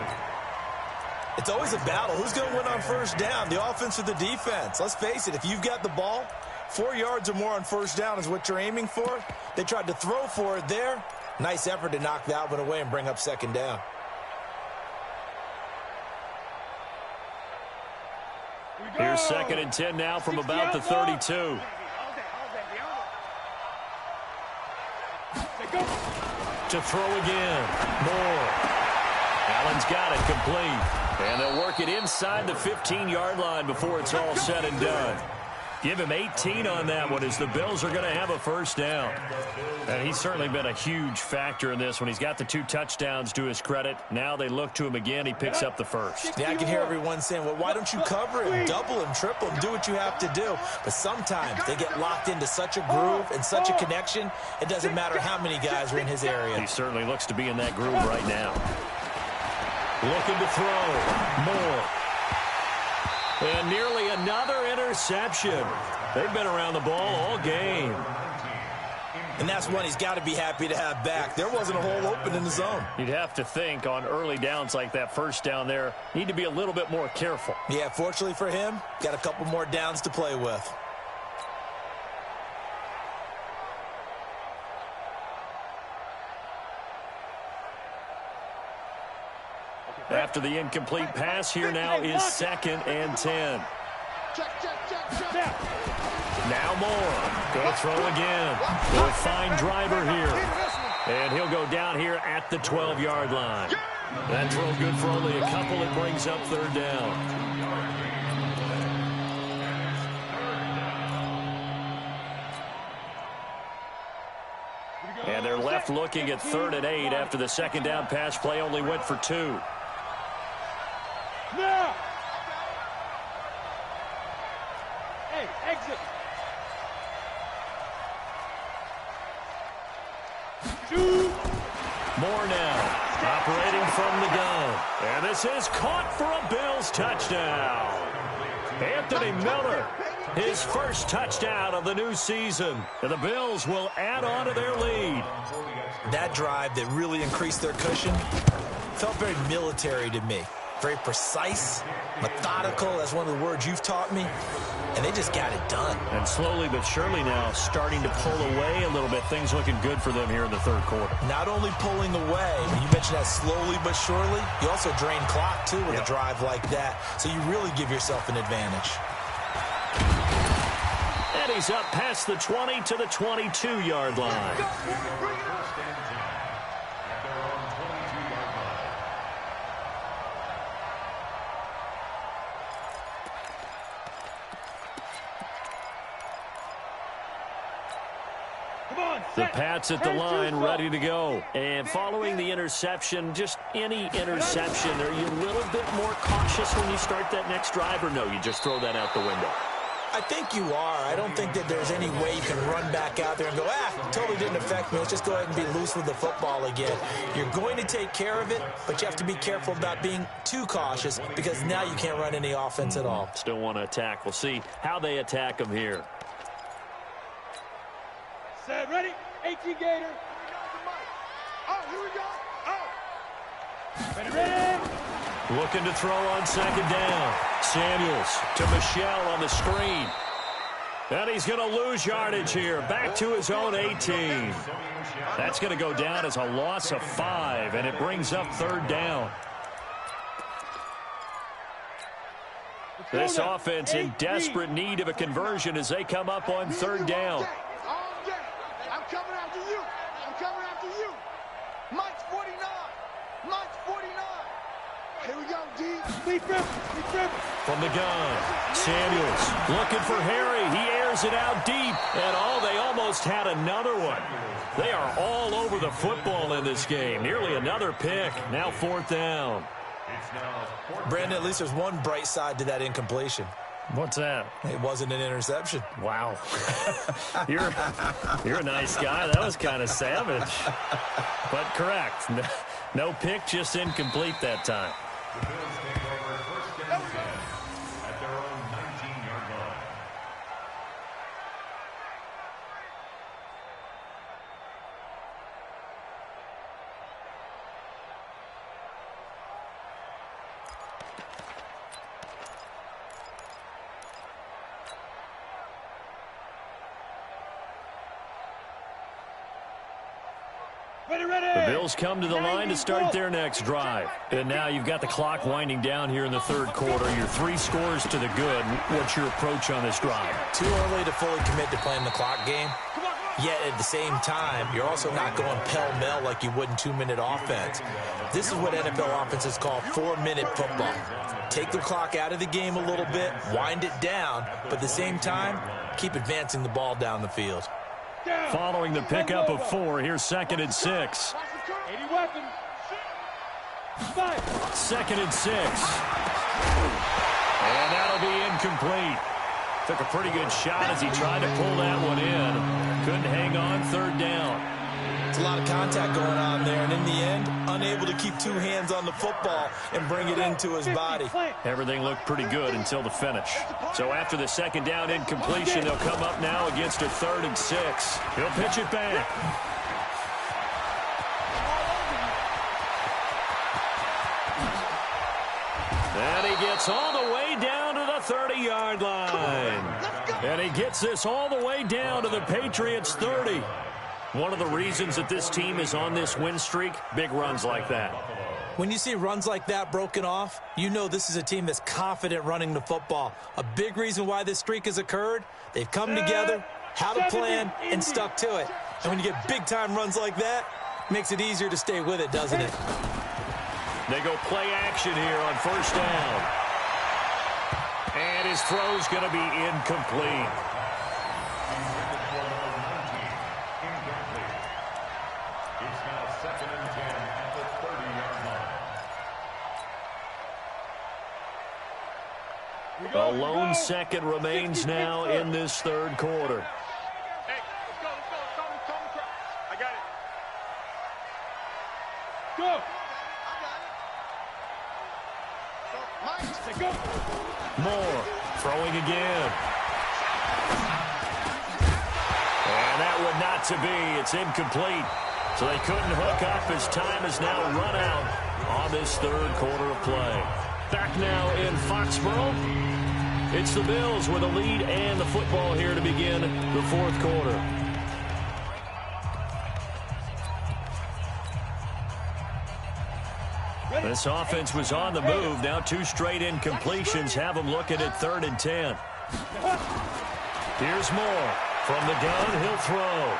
It's always a battle. Who's going to win on 1st down, the offense or the defense? Let's face it, if you've got the ball, 4 yards or more on 1st down is what you're aiming for. They tried to throw for it there. Nice effort to knock that one away and bring up 2nd down. Here's 2nd and 10 now from about the 32. To throw again. Moore. Allen's got it complete. And they'll work it inside the 15-yard line before it's all said and done. Give him 18 on that one as the Bills are going to have a 1st down. And he's certainly been a huge factor in this when he's got the 2 touchdowns to his credit. Now they look to him again. He picks up the 1st. Yeah, I can hear everyone saying, well, why don't you cover him, double him, triple him, do what you have to do. But sometimes they get locked into such a groove and such a connection, it doesn't matter how many guys are in his area. He certainly looks to be in that groove right now. Looking to throw. Moore. And nearly another interception. They've been around the ball all game. And that's one he's got to be happy to have back. There wasn't a hole open in the zone. You'd have to think on early downs like that 1st down there, need to be a little bit more careful. Yeah, fortunately for him, got a couple more downs to play with. After the incomplete pass, here now is 2nd and 10. Now Moore. Going to throw again. They'll find Driver here. And he'll go down here at the 12-yard line. That throw good for only a couple. It brings up 3rd down. And they're left looking at 3rd and 8 after the 2nd down pass play only went for 2. Now! Hey, exit! Moore now, operating from the gun. And this is caught for a Bills touchdown. Anthony Miller, his 1st touchdown of the new season. And the Bills will add on to their lead. That drive that really increased their cushion felt very military to me. Very precise, methodical. That's one of the words you've taught me. And they just got it done. And slowly but surely now starting to pull away a little bit. Things looking good for them here in the 3rd quarter. Not only pulling away, you mentioned that slowly but surely, you also drain clock, too, with a drive like that. So you really give yourself an advantage. And he's up past the 20 to the 22-yard line. The Pats at the line, ready to go. And following the interception, just any interception, are you a little bit more cautious when you start that next drive, or no, you just throw that out the window? I think you are. I don't think that there's any way you can run back out there and go, totally didn't affect me. Let's just go ahead and be loose with the football again. You're going to take care of it, but you have to be careful about being too cautious because now you can't run any offense at all. Still want to attack. We'll see how they attack them here. Set, ready? 18 Gator. Oh, here we go. Oh. Ready? Looking to throw on 2nd down. Samuels to Michelle on the screen. And he's going to lose yardage here. Back to his own 18. That's going to go down as a loss of 5, and it brings up 3rd down. This offense in desperate need of a conversion as they come up on 3rd down. I'm coming after you. I'm coming after you. Mike's 49. Mike's 49. Here we go, D. Lead grip. From the gun, Samuels looking for Harry. He airs it out deep, and they almost had another one. They are all over the football in this game. Nearly another pick. Now 4th down. Brandon, at least there's one bright side to that incompletion. What's that? It wasn't an interception. Wow. You're a nice guy. That was kind of savage. But correct. No pick, just incomplete that time. The Bills take over 1st and 10 at their own 19-yard line. The Bills come to the line to start their next drive. And now you've got the clock winding down here in the 3rd quarter. Your 3 scores to the good. What's your approach on this drive? Too early to fully commit to playing the clock game. Yet at the same time, you're also not going pell-mell like you would in 2-minute offense. This is what NFL offenses call 4-minute football. Take the clock out of the game a little bit, wind it down, but at the same time, keep advancing the ball down the field. Following the pickup of 4, here's 2nd and 6. 80 weapons. 2nd and 6. And that'll be incomplete. Took a pretty good shot as he tried to pull that one in. Couldn't hang on, 3rd down. It's a lot of contact going on there, and in the end, unable to keep 2 hands on the football and bring it into his body. Everything looked pretty good until the finish. So after the 2nd down incompletion, they'll come up now against a 3rd and 6. He'll pitch it back. And he gets all the way down to the 30-yard line. And he gets this all the way down to the Patriots' 30. One of the reasons that this team is on this win streak, big runs like that. When you see runs like that broken off, you know this is a team that's confident running the football. A big reason why this streak has occurred, they've come together, had a plan, and stuck to it. And when you get big-time runs like that, it makes it easier to stay with it, doesn't it? They go play action here on 1st down. And his throw's going to be incomplete. A lone 2nd remains now in this 3rd quarter. Hey, let's go. I got it. Go. I got it. So, Mike, go. Moore throwing again. And that would not to be. It's incomplete. So they couldn't hook up as time is now run out on this 3rd quarter of play. Back now in Foxborough. It's the Bills with a lead and the football here to begin the 4th quarter. This offense was on the move. Now 2 straight incompletions have them looking at 3rd and 10. Here's Moore. From the gun, he'll throw.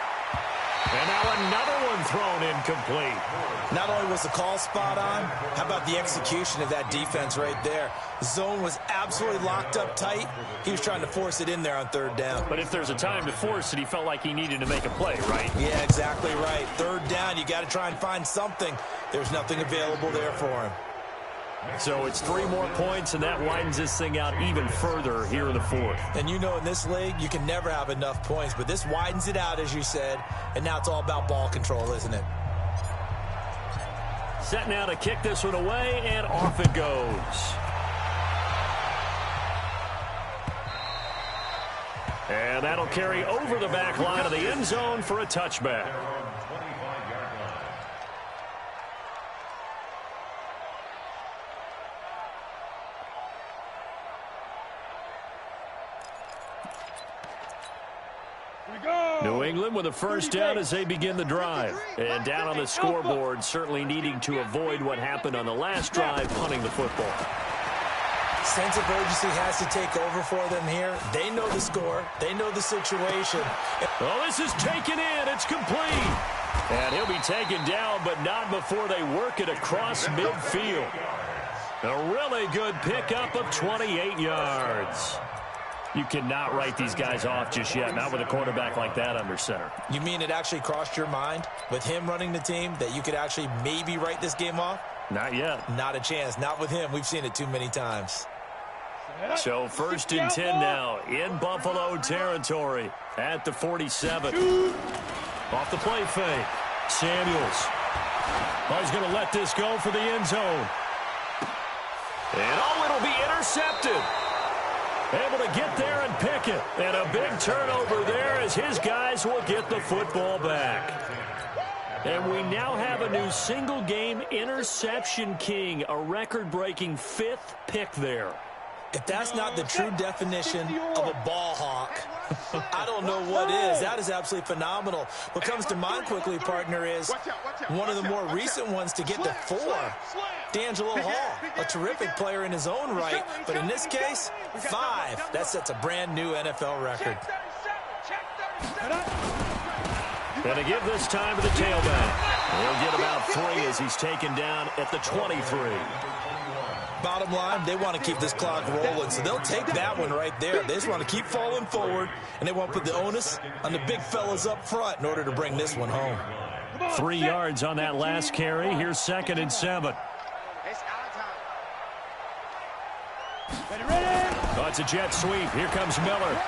And now another one thrown incomplete. Not only was the call spot on, how about the execution of that defense right there? The zone was absolutely locked up tight. He was trying to force it in there on 3rd down. But if there's a time to force it, he felt like he needed to make a play, right? Yeah, exactly right. 3rd down, you got to try and find something. There's nothing available there for him. So it's 3 more points, and that widens this thing out even further here in the 4th. And you know in this league, you can never have enough points, but this widens it out, as you said, and now it's all about ball control, isn't it? Set now to kick this one away, and off it goes. And that'll carry over the back line of the end zone for a touchback. New England with a 1st down as they begin the drive. And down on the scoreboard, certainly needing to avoid what happened on the last drive, punting the football. Sense of urgency has to take over for them here. They know the score. They know the situation. Well, this is taken in. It's complete. And he'll be taken down, but not before they work it across midfield. A really good pickup of 28 yards. You cannot write these guys off just yet, not with a quarterback like that under center. You mean it actually crossed your mind with him running the team that you could actually maybe write this game off? Not yet. Not a chance. Not with him. We've seen it too many times. So 1st and 10 now in Buffalo territory at the 47. Off the play fake. Samuels. Oh, he's going to let this go for the end zone. And it'll be intercepted. Able to get there and pick it. And a big turnover there as his guys will get the football back. And we now have a new single-game interception king, a record-breaking 5th pick there. If that's not the true definition of a ball hawk, I don't know what is. That is absolutely phenomenal. What comes to mind quickly, partner, is one of the more recent ones to get to 4. D'Angelo Hall, a terrific player in his own right, but in this case, 5. That sets a brand new NFL record. And to give this time to the tailback. He'll get about 3 as he's taken down at the 23. Bottom line, they want to keep this clock rolling, so they'll take that one right there. They just want to keep falling forward, and they want to put the onus on the big fellas up front in order to bring this one home. 3 yards on that last carry. Here's 2nd and 7. Oh, it's a jet sweep. Here comes Miller.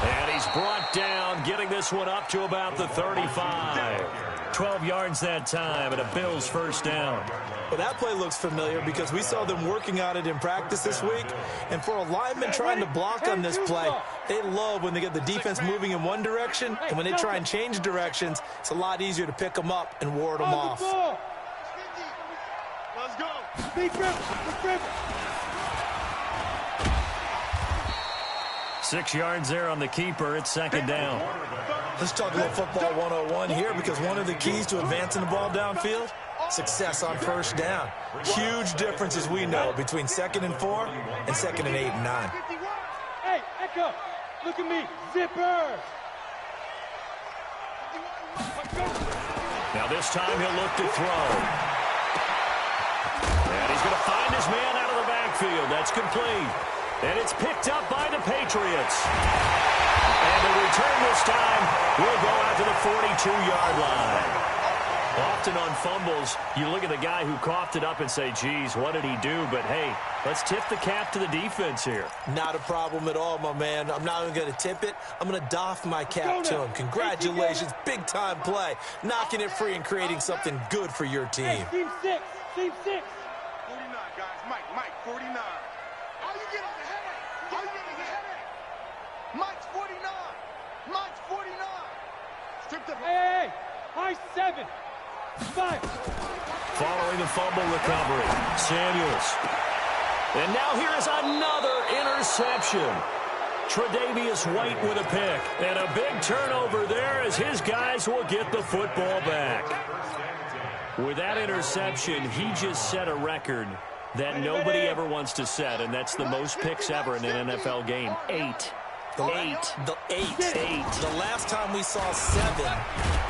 And he's brought down, getting this one up to about the 35. 12 yards that time, and a Bills first down. Well, that play looks familiar because we saw them working on it in practice this week. And for a lineman trying to block on this play, they love when they get the defense moving in one direction. And when they try and change directions, it's a lot easier to pick them up and ward them off. Let's go. 6 yards there on the keeper. It's 2nd down. Let's talk a little football 101 here, because one of the keys to advancing the ball downfield, success on first down. Huge difference, as we know, between 2nd and 4 and 2nd and 8 and 9. Hey, Echo, look at me. Zipper. Now this time he'll look to throw. And he's going to find his man out of the backfield. That's complete. And it's picked up by the Patriots. And the return this time will go out to the 42-yard line. Often on fumbles, you look at the guy who coughed it up and say, geez, what did he do? But, hey, let's tip the cap to the defense here. Not a problem at all, my man. I'm not even going to tip it. I'm going to doff my cap to him. Congratulations. Big-time play. Knocking it free and creating something good for your team. Hey, team 6. Team 6. 49, guys. Mike, 49. All you get is a headache. All you get is a headache. Mike's 49. Mike's 49. Strip the... Hey, high 7. 5. Following the fumble recovery, Samuels. And now here is another interception. Tre'Davious White with a pick. And a big turnover there as his guys will get the football back. With that interception, he just set a record that nobody ever wants to set, and that's the most picks ever in an NFL game. 8. The last time we saw 7,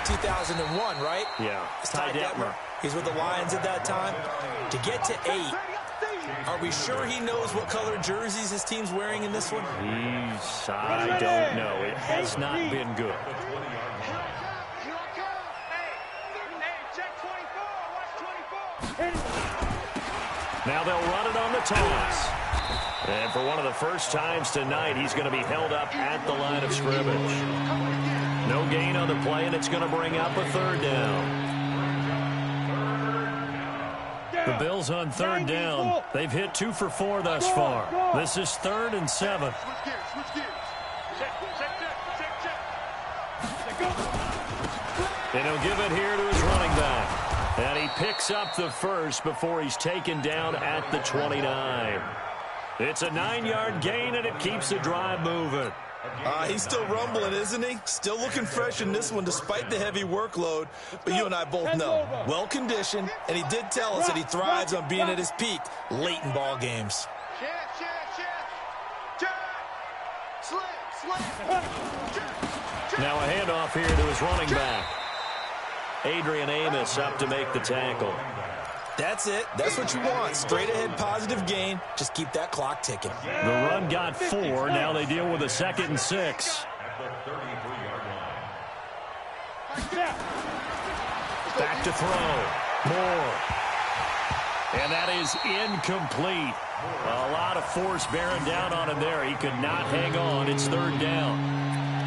2001, right? Yeah. It's Ty Detmer. He's with the Lions at that time. To get to 8, are we sure he knows what color jerseys his team's wearing in this one? I don't know. It has not been good. Now they'll run it on the toss. And for one of the first times tonight, he's going to be held up at the line of scrimmage. No gain on the play, and it's going to bring up a 3rd down. The Bills on 3rd down. They've hit 2 for 4 thus far. This is 3rd and 7. Switch gears. And he'll give it here to his running back. And he picks up the first before he's taken down at the 29. It's a 9-yard gain, and it keeps the drive moving. He's still rumbling, isn't he? Still looking fresh in this one despite the heavy workload. But you and I both know, well-conditioned, and he did tell us that he thrives on being at his peak late in ball games. Check. Now a handoff here to his running back. Adrian Amos up to make the tackle. That's it. That's what you want. Straight ahead positive gain. Just keep that clock ticking. The run got 4. Now they deal with a 2nd and 6. Back to throw. Moore. And that is incomplete. A lot of force bearing down on him there. He could not hang on. It's 3rd down.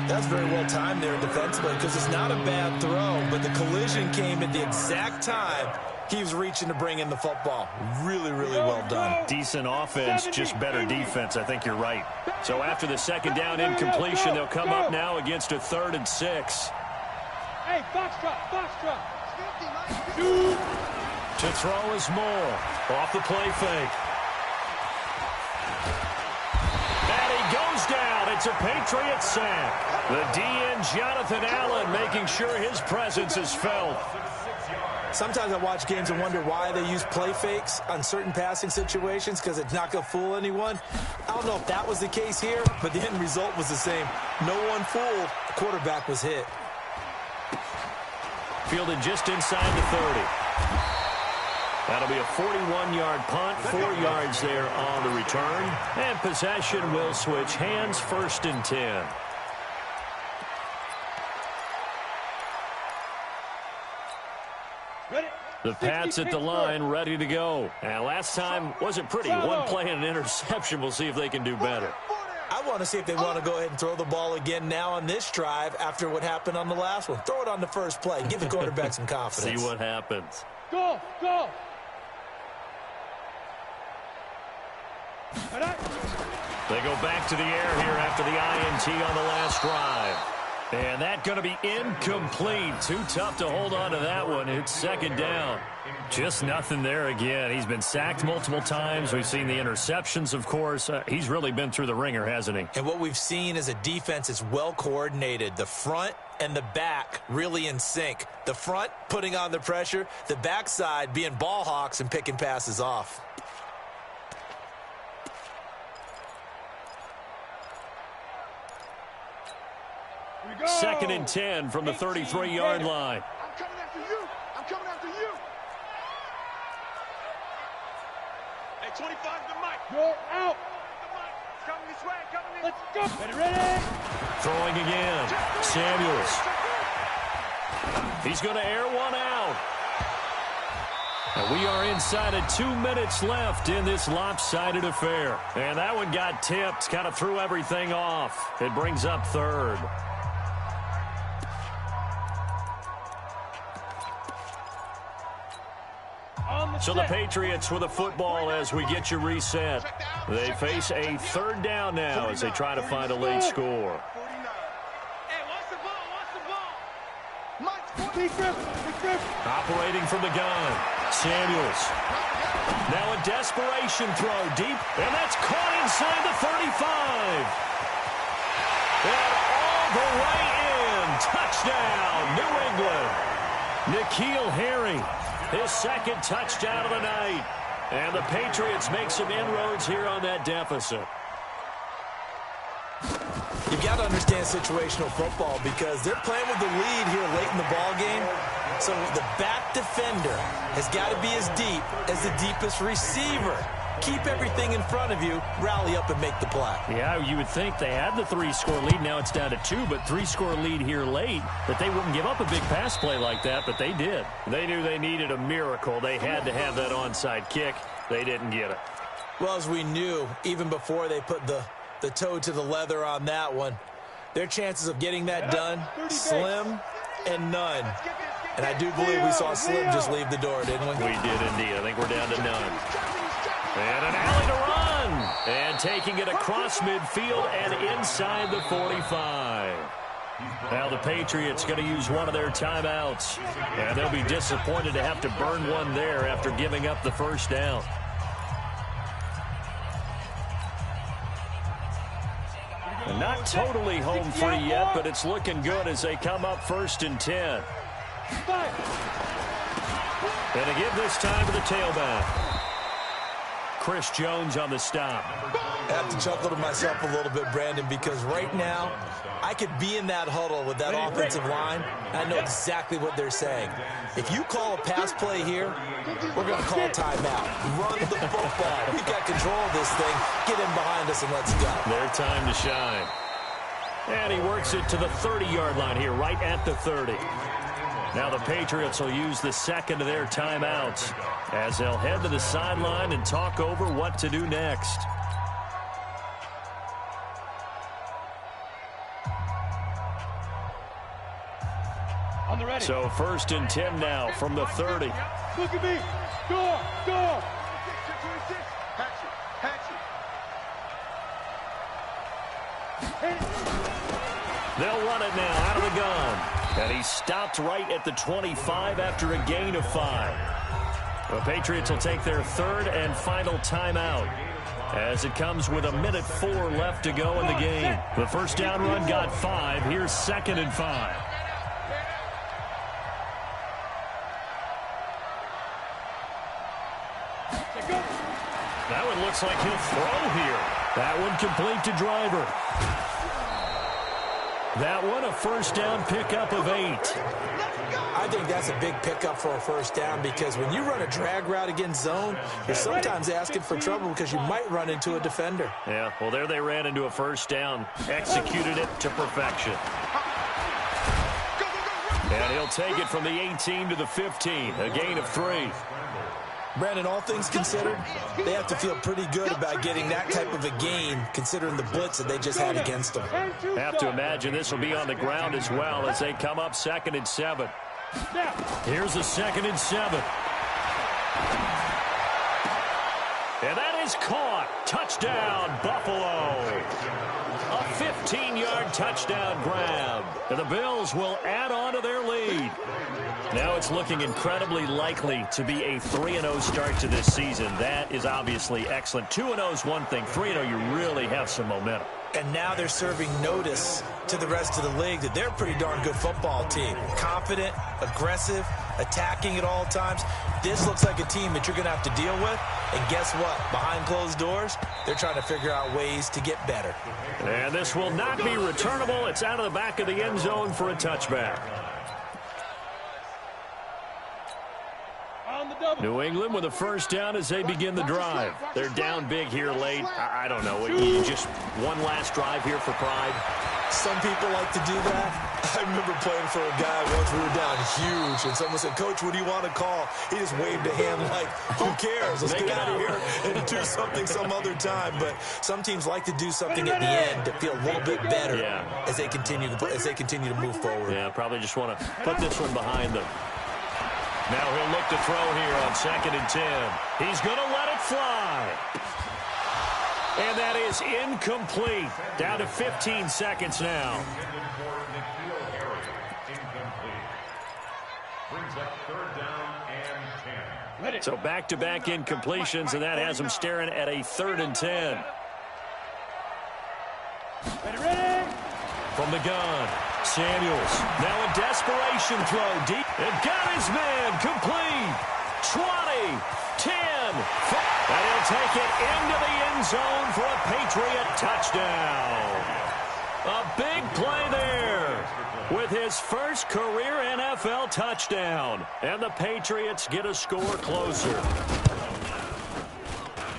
That's very well timed there defensively because it's not a bad throw, but the collision came at the exact time he was reaching to bring in the football. Really, really well done. Decent offense, just better defense. I think you're right. So after the 2nd down incompletion, they'll come up now against a 3rd and 6. Hey, foxtrot. To throw is Moore. Off the play fake. And he goes down. It's a Patriots sack. The DN, Jonathan Allen, making sure his presence is felt. Sometimes I watch games and wonder why they use play fakes on certain passing situations because it's not going to fool anyone. I don't know if that was the case here, but the end result was the same. No one fooled. The quarterback was hit. Fielded just inside the 30. That'll be a 41-yard punt, 4 yards there on the return. And possession will switch hands, 1st and 10. The Pats at the line, ready to go. And last time wasn't pretty. One play and an interception. We'll see if they can do better. I want to see if they want to go ahead and throw the ball again now on this drive after what happened on the last one. Throw it on the first play. Give the quarterback some confidence. See what happens. Go. They go back to the air here after the INT on the last drive. And that's going to be incomplete. Too tough to hold on to that one. It's 2nd down. Just nothing there again. He's been sacked multiple times. We've seen the interceptions, of course. He's really been through the ringer, hasn't he? And what we've seen is a defense that's well coordinated. The front and the back really in sync. The front putting on the pressure. The backside being ball hawks and picking passes off. Second and 10 from the 33-yard line. I'm coming after you. Hey, 25 to Mike. You're out. It's coming this way. Let's go. Ready? Throwing again. Samuels. He's going to air one out. And we are inside of 2 minutes left in this lopsided affair. And that one got tipped, kind of threw everything off. It brings up 3rd. So the Patriots with a football as we get you reset. They face a 3rd down now as they try to find a late score. Hey, watch the ball. Big grip. Operating from the gun. Samuels. Now a desperation throw deep, and that's caught inside the 35. And all the way in. Touchdown, New England. N'Keal Harry. His 2nd touchdown of the night. And the Patriots make some inroads here on that deficit. You've got to understand situational football because they're playing with the lead here late in the ball game. So the back defender has got to be as deep as the deepest receiver. Keep everything in front of you, rally up and make the play. Yeah, you would think they had the 3-score lead. Now it's down to 2, but 3-score lead here late. That they wouldn't give up a big pass play like that, but they did. They knew they needed a miracle. They had to have that onside kick. They didn't get it. Well, as we knew, even before they put the toe to the leather on that one, their chances of getting that done, slim and none. And I do believe we saw Slim just leave the door, didn't we? We did indeed. I think we're down to none. And an alley to run. And taking it across midfield and inside the 45. Now the Patriots going to use one of their timeouts. And they'll be disappointed to have to burn one there after giving up the 1st down. And not totally home free yet, but it's looking good as they come up 1st and 10. And to give this time to the tailback. Chris Jones on the stop. I have to chuckle to myself a little bit, Brandon, because right now I could be in that huddle with that offensive line, and I know exactly what they're saying. If you call a pass play here, we're going to call timeout. Run the football. We've got control of this thing. Get in behind us and let's go. Their time to shine. And he works it to the 30-yard line here, right at the 30. Now the Patriots will use the second of their timeouts as they'll head to the sideline and talk over what to do next. On the ready. So 1st and 10 now from the 30. Look at me. Go, go. They'll run it now out of the gun. And he stopped right at the 25 after a gain of 5. The Patriots will take their 3rd and final timeout as it comes with 1:04 left to go in the game. The first down run got 5. Here's 2nd and 5. That one looks like he'll throw here. That one complete to Driver. That one a first down pickup of 8. I think that's a big pickup for a first down because when you run a drag route against zone, you're sometimes asking for trouble because you might run into a defender. Yeah, well, there they ran into a first down. Executed it to perfection. And he'll take it from the 18 to the 15. A gain of 3. Brandon, all things considered, they have to feel pretty good about getting that type of a gain considering the blitz that they just had against them. Have to imagine this will be on the ground as well as they come up 2nd and 7. Here's a 2nd and 7. And that is caught. Touchdown, Buffalo. A 15-yard touchdown grab. And the Bills will add on to their lead. Now it's looking incredibly likely to be a 3-0 start to this season. That is obviously excellent. 2-0 is one thing. 3-0, you really have some momentum. And now they're serving notice to the rest of the league that they're a pretty darn good football team. Confident, aggressive, attacking at all times. This looks like a team that you're going to have to deal with. And guess what? Behind closed doors, they're trying to figure out ways to get better. And this will not be returnable. It's out of the back of the end zone for a touchback. New England with a first down as they begin the drive. They're down big here late. I don't know. You just one last drive here for pride. Some people like to do that. I remember playing for a guy once. We were down huge, and someone said, "Coach, what do you want to call?" He just waved a hand like, "Who cares? Let's get out of here and do something some other time." But some teams like to do something at the end to feel a little bit better as they continue to move forward. Yeah, probably just want to put this one behind them. Now he'll look to throw here on 2nd and 10. He's going to let it fly. And that is incomplete. Down to 15 seconds now. So back-to-back incompletions, and that has him staring at a 3rd and 10. Ready. From the gun, Samuels. Now a desperation throw deep. And got his man complete. 20, 10, 5. And he'll take it into the end zone for a Patriot touchdown. A big play there with his first career NFL touchdown. And the Patriots get a score closer.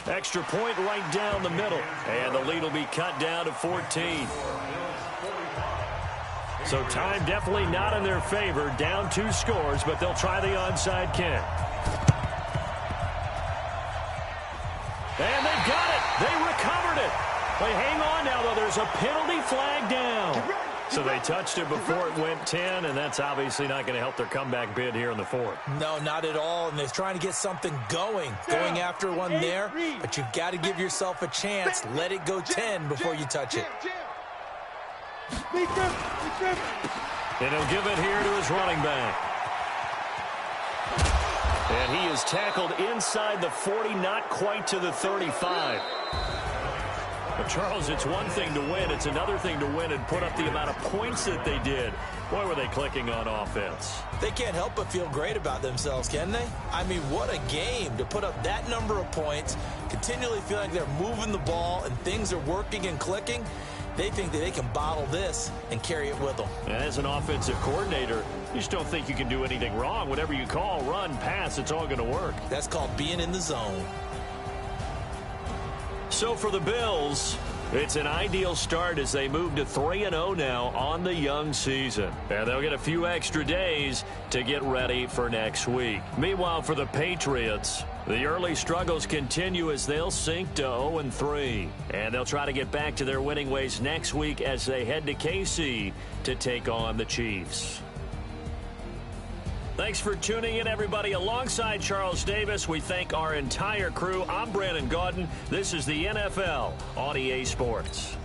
Extra point right down the middle. And the lead will be cut down to 14. So time definitely not in their favor. Down 2 scores, but they'll try the onside kick. And they got it. They recovered it. They hang on now, though. There's a penalty flag down. So they touched it before it went 10, and that's obviously not going to help their comeback bid here in the 4th. No, not at all, and they're trying to get something going after one there, but you've got to give yourself a chance. Let it go 10 before you touch it. And he'll give it here to his running back. And he is tackled inside the 40, not quite to the 35. But Charles, it's one thing to win. It's another thing to win and put up the amount of points that they did. Boy, were they clicking on offense. They can't help but feel great about themselves, can they? I mean, what a game to put up that number of points, continually feel like they're moving the ball and things are working and clicking. They think that they can bottle this and carry it with them. And as an offensive coordinator, you just don't think you can do anything wrong. Whatever you call, run, pass, it's all going to work. That's called being in the zone. So for the Bills, it's an ideal start as they move to 3-0 now on the young season. And they'll get a few extra days to get ready for next week. Meanwhile, for the Patriots, the early struggles continue as they'll sink to 0-3. And they'll try to get back to their winning ways next week as they head to KC to take on the Chiefs. Thanks for tuning in, everybody. Alongside Charles Davis, we thank our entire crew. I'm Brandon Gaudin. This is the NFL on EA Sports.